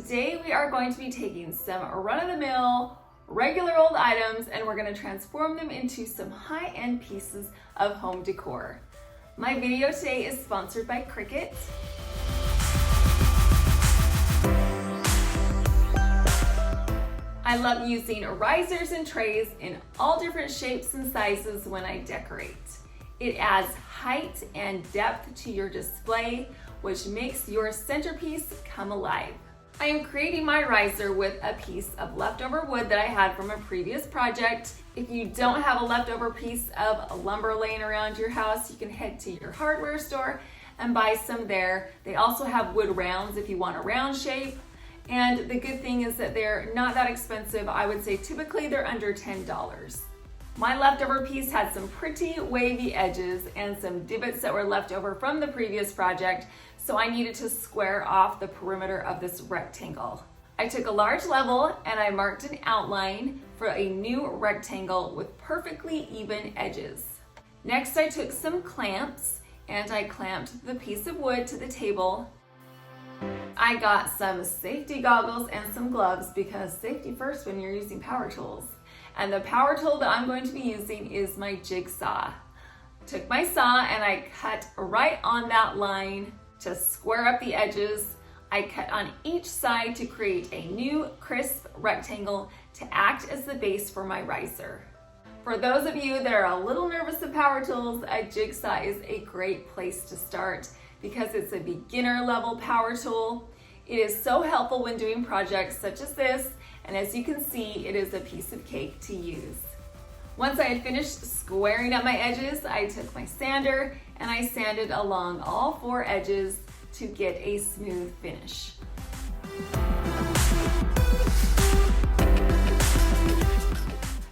today we are going to be taking some run-of-the-mill, regular old items, and we're going to transform them into some high-end pieces of home decor. My video today is sponsored by Cricut. I love using risers and trays in all different shapes and sizes when I decorate. It adds height and depth to your display, which makes your centerpiece come alive. I am creating my riser with a piece of leftover wood that I had from a previous project. If you don't have a leftover piece of lumber laying around your house, you can head to your hardware store and buy some there. They also have wood rounds if you want a round shape. And the good thing is that they're not that expensive. I would say typically they're under $10. My leftover piece had some pretty wavy edges and some divots that were left over from the previous project, so I needed to square off the perimeter of this rectangle. I took a large level and I marked an outline for a new rectangle with perfectly even edges. Next, I took some clamps and I clamped the piece of wood to the table. I got some safety goggles and some gloves because safety first when you're using power tools. And the power tool that I'm going to be using is my Jig Saw. Took my saw and I cut right on that line to square up the edges. I cut on each side to create a new crisp rectangle to act as the base for my riser. For those of you that are a little nervous of power tools, a Jig Saw is a great place to start because it's a beginner level power tool. It is so helpful when doing projects such as this, and as you can see, it is a piece of cake to use. Once I had finished squaring up my edges, I took my sander and I sanded along all four edges to get a smooth finish.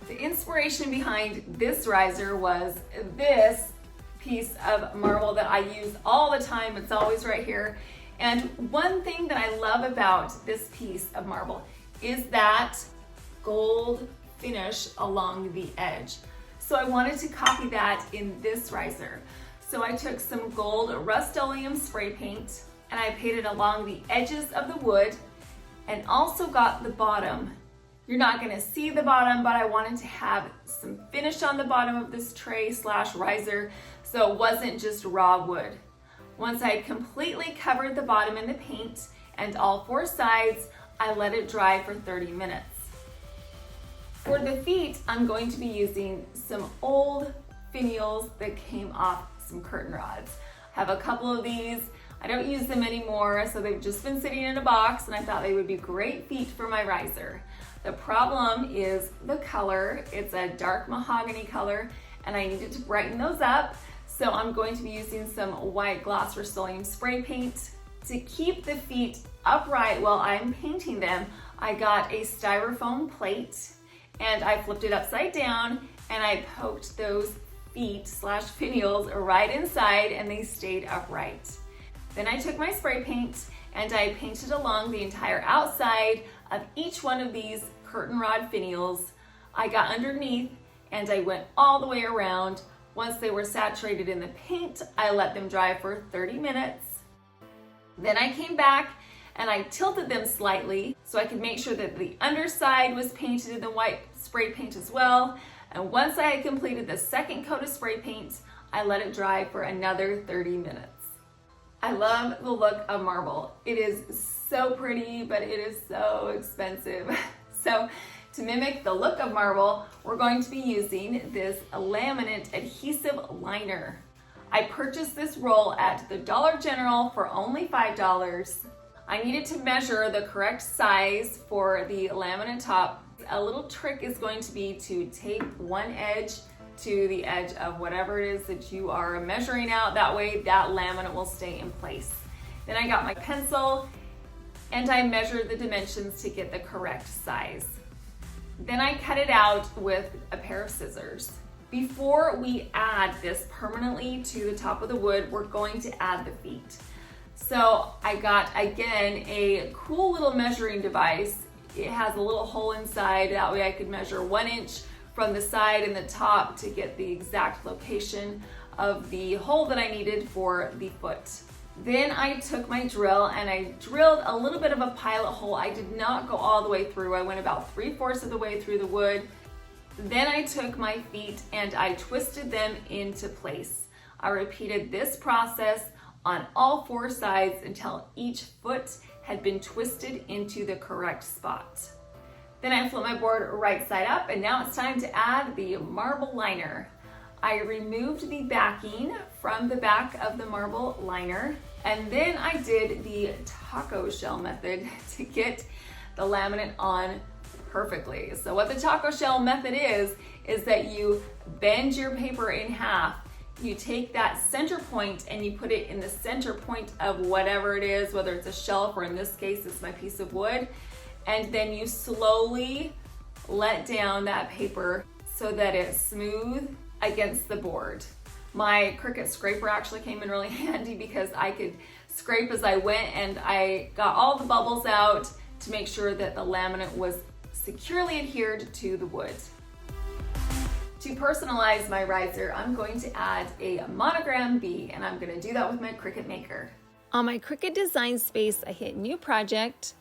The inspiration behind this riser was this piece of marble that I use all the time. It's always right here. And one thing that I love about this piece of marble is that gold finish along the edge. So I wanted to copy that in this riser. So I took some gold Rustoleum spray paint and I painted along the edges of the wood and also got the bottom. You're not gonna see the bottom, but I wanted to have some finish on the bottom of this tray / riser so it wasn't just raw wood. Once I had completely covered the bottom in the paint and all four sides, I let it dry for 30 minutes. For the feet, I'm going to be using some old finials that came off some curtain rods. I have a couple of these. I don't use them anymore, so they've just been sitting in a box, and I thought they would be great feet for my riser. The problem is the color. It's a dark mahogany color, and I needed to brighten those up. So I'm going to be using some white gloss Rustoleum spray paint. To keep the feet upright while I'm painting them, I got a styrofoam plate and I flipped it upside down and I poked those feet / finials right inside and they stayed upright. Then I took my spray paint and I painted along the entire outside of each one of these curtain rod finials. I got underneath and I went all the way around. Once they were saturated in the paint, I let them dry for 30 minutes. Then I came back and I tilted them slightly so I could make sure that the underside was painted in the white spray paint as well. And once I had completed the second coat of spray paint, I let it dry for another 30 minutes. I love the look of marble. It is so pretty, but it is so expensive. So to mimic the look of marble, we're going to be using this laminate adhesive liner. I purchased this roll at the Dollar General for only $5. I needed to measure the correct size for the laminate top. A little trick is going to be to tape one edge to the edge of whatever it is that you are measuring out. That way that laminate will stay in place. Then I got my pencil and I measured the dimensions to get the correct size. Then I cut it out with a pair of scissors. Before we add this permanently to the top of the wood, we're going to add the feet. So I got, again, a cool little measuring device. It has a little hole inside, that way I could measure 1 inch from the side and the top to get the exact location of the hole that I needed for the foot. Then I took my drill and I drilled a little bit of a pilot hole. I did not go all the way through. I went about 3/4 of the way through the wood. Then I took my feet and I twisted them into place. I repeated this process on all 4 sides until each foot had been twisted into the correct spot. Then I flipped my board right side up, and now it's time to add the marble liner. I removed the backing from the back of the marble liner, and then I did the taco shell method to get the laminate on perfectly. So what the taco shell method is that you bend your paper in half. You take that center point and you put it in the center point of whatever it is, whether it's a shelf or in this case, it's my piece of wood. And then you slowly let down that paper so that it's smooth against the board. My Cricut scraper actually came in really handy because I could scrape as I went, and I got all the bubbles out to make sure that the laminate was securely adhered to the wood. To personalize my riser, I'm going to add a Monogram bee, and I'm going to do that with my Cricut Maker. On my Cricut design space, I hit New Project,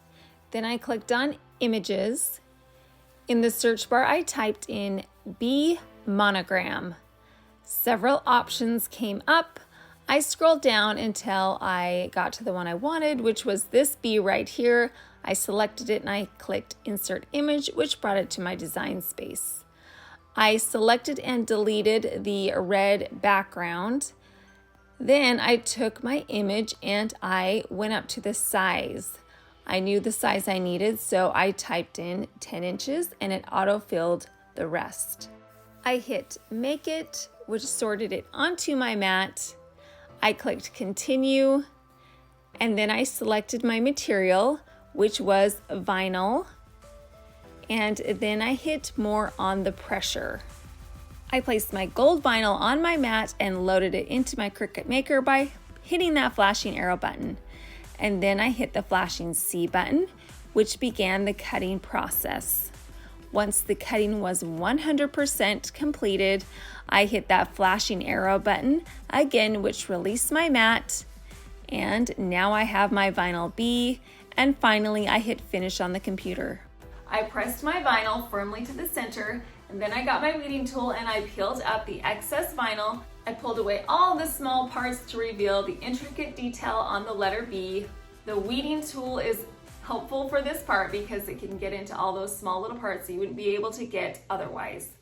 then I clicked on Images. In the search bar, I typed in bee Monogram. Several options came up. I scrolled down until I got to the one I wanted, which was this bee right here. I selected it and I clicked Insert Image, which brought it to my design space. I selected and deleted the red background. Then I took my image and I went up to the size. I knew the size I needed, so I typed in 10 inches and it auto-filled the rest. I hit Make It, which sorted it onto my mat. I clicked Continue, and then I selected my material, which was vinyl, and then I hit More on the pressure. I placed my gold vinyl on my mat and loaded it into my Cricut Maker by hitting that flashing arrow button. And then I hit the flashing C button, which began the cutting process. Once the cutting was 100% completed, I hit that flashing arrow button again, which released my mat. And now I have my vinyl bee. And finally, I hit Finish on the computer. I pressed my vinyl firmly to the center, and then I got my weeding tool and I peeled up the excess vinyl. I pulled away all the small parts to reveal the intricate detail on the letter B. The weeding tool is helpful for this part because it can get into all those small little parts that you wouldn't be able to get otherwise.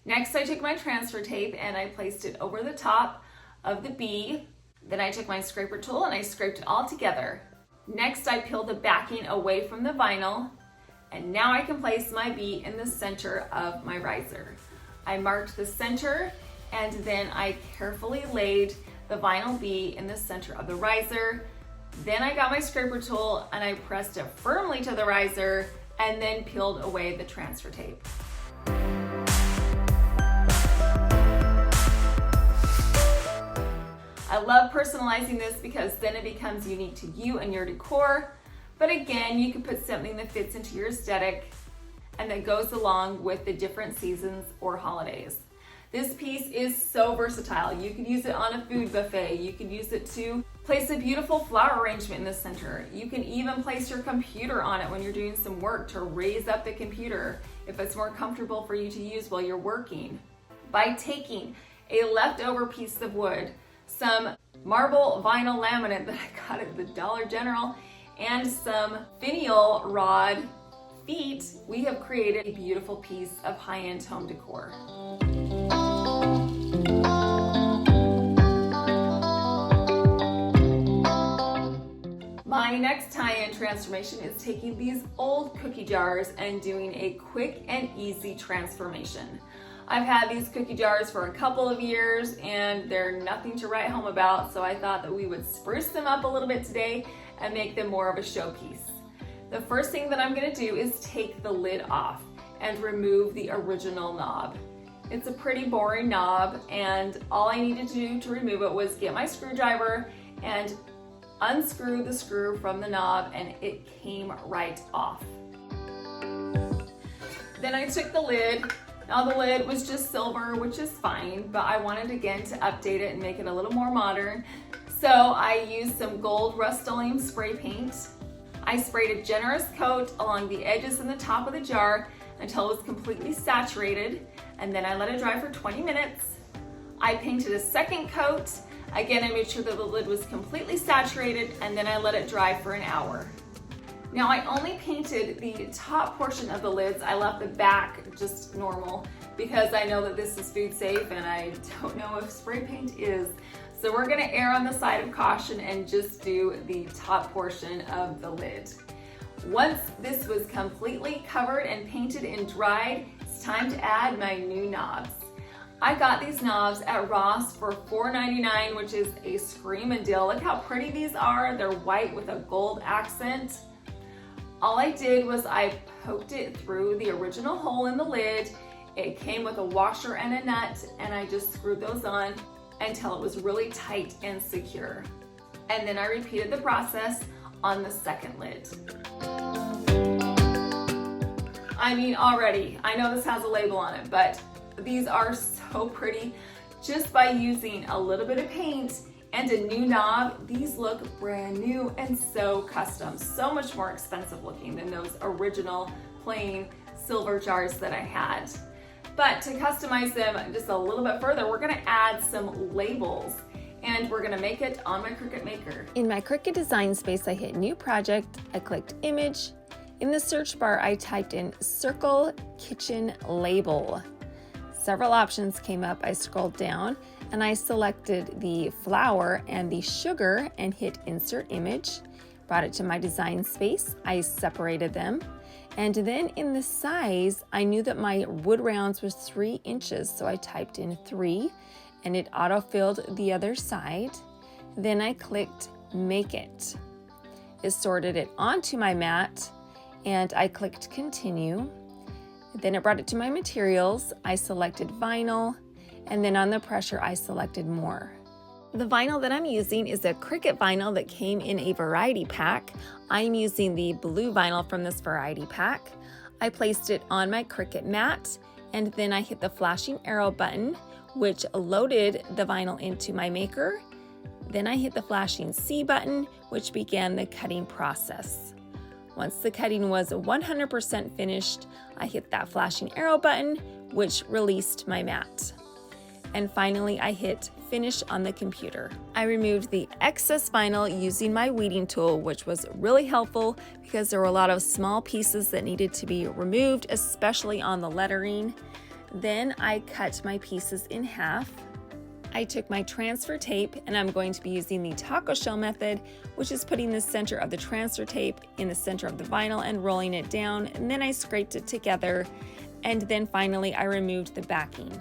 Next, I took my transfer tape and I placed it over the top of the B. Then I took my scraper tool and I scraped it all together. Next, I peeled the backing away from the vinyl, and now I can place my bee in the center of my riser. I marked the center, and then I carefully laid the vinyl bee in the center of the riser. Then I got my scraper tool and I pressed it firmly to the riser and then peeled away the transfer tape. I love personalizing this because then it becomes unique to you and your decor. But again, you can put something that fits into your aesthetic and that goes along with the different seasons or holidays. This piece is so versatile. You could use it on a food buffet. You could use it to place a beautiful flower arrangement in the center. You can even place your computer on it when you're doing some work to raise up the computer if it's more comfortable for you to use while you're working. By taking a leftover piece of wood, some marble vinyl laminate that I got at the Dollar General, and some finial rod feet, we have created a beautiful piece of high-end home decor. My next tie-in transformation is taking these old cookie jars and doing a quick and easy transformation. I've had these cookie jars for a couple of years and they're nothing to write home about, so I thought that we would spruce them up a little bit today and make them more of a showpiece. The first thing that I'm gonna do is take the lid off and remove the original knob. It's a pretty boring knob, and all I needed to do to remove it was get my screwdriver and unscrew the screw from the knob, and it came right off. Then I took the lid. Now the lid was just silver, which is fine, but I wanted again to update it and make it a little more modern. So I used some gold Rustoleum spray paint. I sprayed a generous coat along the edges and the top of the jar until it was completely saturated, and then I let it dry for 20 minutes. I painted a second coat. Again, I made sure that the lid was completely saturated, and then I let it dry for an hour. Now I only painted the top portion of the lids. I left the back just normal because I know that this is food safe and I don't know if spray paint is. So we're gonna err on the side of caution and just do the top portion of the lid. Once this was completely covered and painted and dried, it's time to add my new knobs. I got these knobs at Ross for $4.99, which is a screaming deal. Look how pretty these are. They're white with a gold accent. All I did was I poked it through the original hole in the lid. It came with a washer and a nut, and I just screwed those on until it was really tight and secure. And then I repeated the process on the second lid. I mean, already, I know this has a label on it, but these are so pretty. Just by using a little bit of paint and a new knob, these look brand new and so custom. So much more expensive looking than those original plain silver jars that I had. But to customize them just a little bit further, we're gonna add some labels, and we're gonna make it on my Cricut Maker. In my Cricut design space, I hit new project, I clicked image. In the search bar, I typed in circle kitchen label. Several options came up. I scrolled down and I selected the flour and the sugar and hit insert image. Brought it to my design space. I separated them. And then in the size, I knew that my wood rounds was 3 inches. So I typed in 3 and it auto-filled the other side. Then I clicked make it. It sorted it onto my mat and I clicked continue. Then it brought it to my materials. I selected vinyl, and then on the pressure, I selected more. The vinyl that I'm using is a Cricut vinyl that came in a variety pack. I'm using the blue vinyl from this variety pack. I placed it on my Cricut mat, and then I hit the flashing arrow button, which loaded the vinyl into my maker. Then I hit the flashing C button, which began the cutting process. Once the cutting was 100% finished, I hit that flashing arrow button, which released my mat. And finally, I hit finish on the computer. I removed the excess vinyl using my weeding tool, which was really helpful because there were a lot of small pieces that needed to be removed, especially on the lettering. Then I cut my pieces in half. I took my transfer tape, and I'm going to be using the taco shell method, which is putting the center of the transfer tape in the center of the vinyl and rolling it down, and then I scraped it together, and then finally I removed the backing.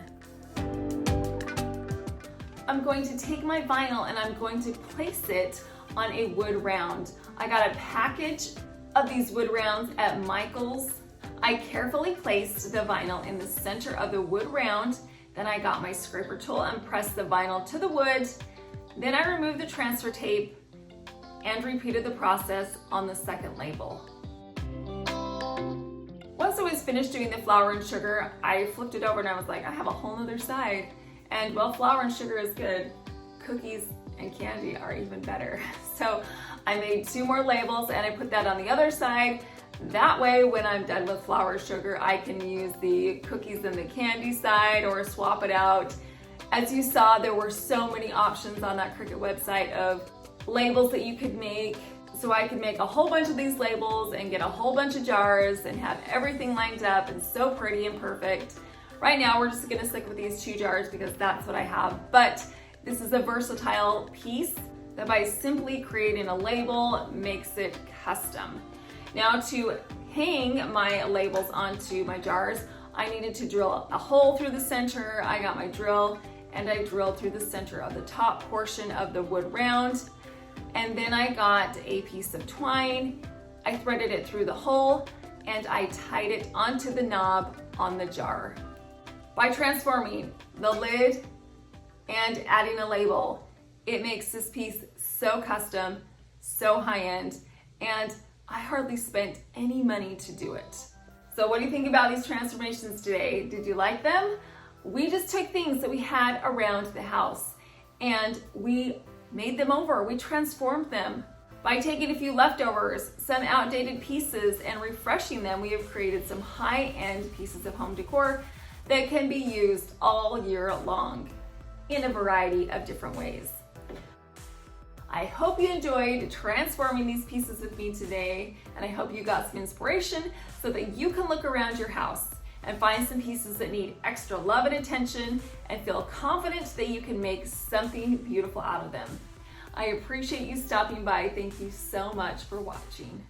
I'm going to take my vinyl and I'm going to place it on a wood round. I got a package of these wood rounds at Michael's. I carefully placed the vinyl in the center of the wood round. Then I got my scraper tool and pressed the vinyl to the wood. Then I removed the transfer tape and repeated the process on the second label. Once I was finished doing the flour and sugar, I flipped it over and I was like, I have a whole nother side. And well, flour and sugar is good. Cookies and candy are even better. So I made 2 more labels and I put that on the other side. That way, when I'm done with flour sugar, I can use the cookies and the candy side or swap it out. As you saw, there were so many options on that Cricut website of labels that you could make. So I could make a whole bunch of these labels and get a whole bunch of jars and have everything lined up and so pretty and perfect. Right now, we're just gonna stick with these 2 jars because that's what I have. But this is a versatile piece that by simply creating a label makes it custom. Now to hang my labels onto my jars, I needed to drill a hole through the center. I got my drill and I drilled through the center of the top portion of the wood round. And then I got a piece of twine. I threaded it through the hole and I tied it onto the knob on the jar. By transforming the lid and adding a label, it makes this piece so custom, so high-end, and I hardly spent any money to do it. So what do you think about these transformations today? Did you like them? We just took things that we had around the house and we made them over, we transformed them. By taking a few leftovers, some outdated pieces, and refreshing them, we have created some high-end pieces of home decor that can be used all year long in a variety of different ways. I hope you enjoyed transforming these pieces with me today, and I hope you got some inspiration so that you can look around your house and find some pieces that need extra love and attention and feel confident that you can make something beautiful out of them. I appreciate you stopping by. Thank you so much for watching.